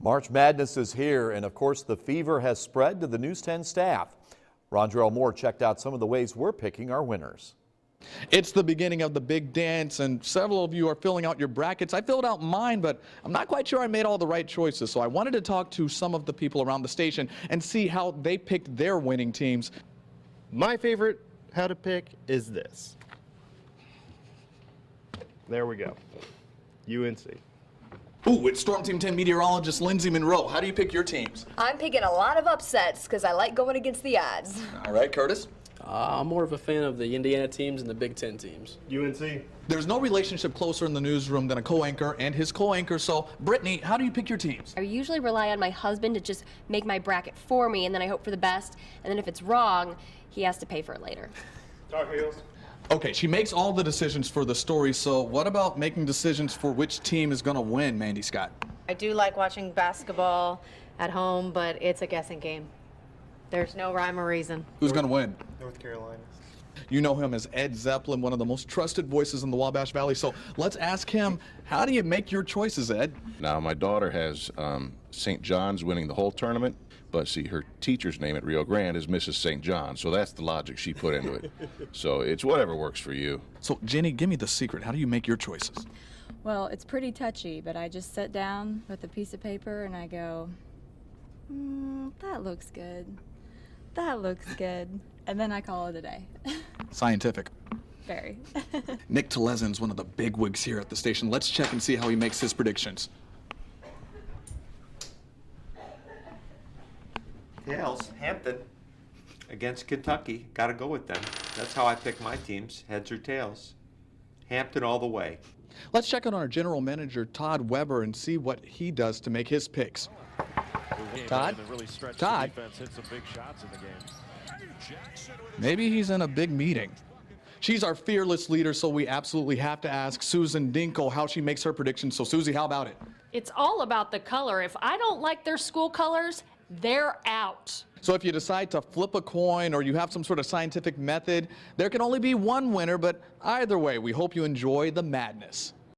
March Madness is here, and of course the fever has spread to the News 10 staff. Rondrell Moore checked out some of the ways we're picking our winners. It's the beginning of the big dance, and several of you are filling out your brackets. I filled out mine, but I'm not quite sure I made all the right choices, so I wanted to talk to some of the people around the station and see how they picked their winning teams. My favorite how to pick is this. There we go. UNC. Ooh, it's Storm Team 10 meteorologist Lindsay Monroe. How do you pick your teams? I'm picking a lot of upsets because I like going against the odds. All right, Curtis? I'm more of a fan of the Indiana teams and the Big Ten teams. UNC. There's no relationship closer in the newsroom than a co-anchor and his co-anchor, so Brittany, how do you pick your teams? I usually rely on my husband to just make my bracket for me, and then I hope for the best, and then if it's wrong, he has to pay for it later. Tar Heels. Okay, she makes all the decisions for the story, so what about making decisions for which team is going to win, Mandy Scott? I do like watching basketball at home, but it's a guessing game. There's no rhyme or reason. Who's going to win? North Carolina. You know him as Ed Zeppelin, one of the most trusted voices in the Wabash Valley, so let's ask him, how do you make your choices, Ed? Now, my daughter has St. John's winning the whole tournament, but see, her teacher's name at Rio Grande is Mrs. St. John, so that's the logic she put into it. So it's whatever works for you. So, Jenny, give me the secret. How do you make your choices? Well, it's pretty touchy, but I just sit down with a piece of paper and I go, that looks good. That looks good. And then I call it a day. Scientific. Very. Nick Telezin's one of the bigwigs here at the station. Let's check and see how he makes his predictions. Tails, Hampton against Kentucky. Got to go with them. That's how I pick my teams, heads or tails. Hampton all the way. Let's check on our general manager, Todd Weber, and see what he does to make his picks. Todd? Todd? Maybe he's in a big meeting. She's our fearless leader, so we absolutely have to ask Susan Dinkle how she makes her predictions. So, Susie, how about it? It's all about the color. If I don't like their school colors, they're out. So if you decide to flip a coin or you have some sort of scientific method, there can only be one winner, but either way, we hope you enjoy the madness.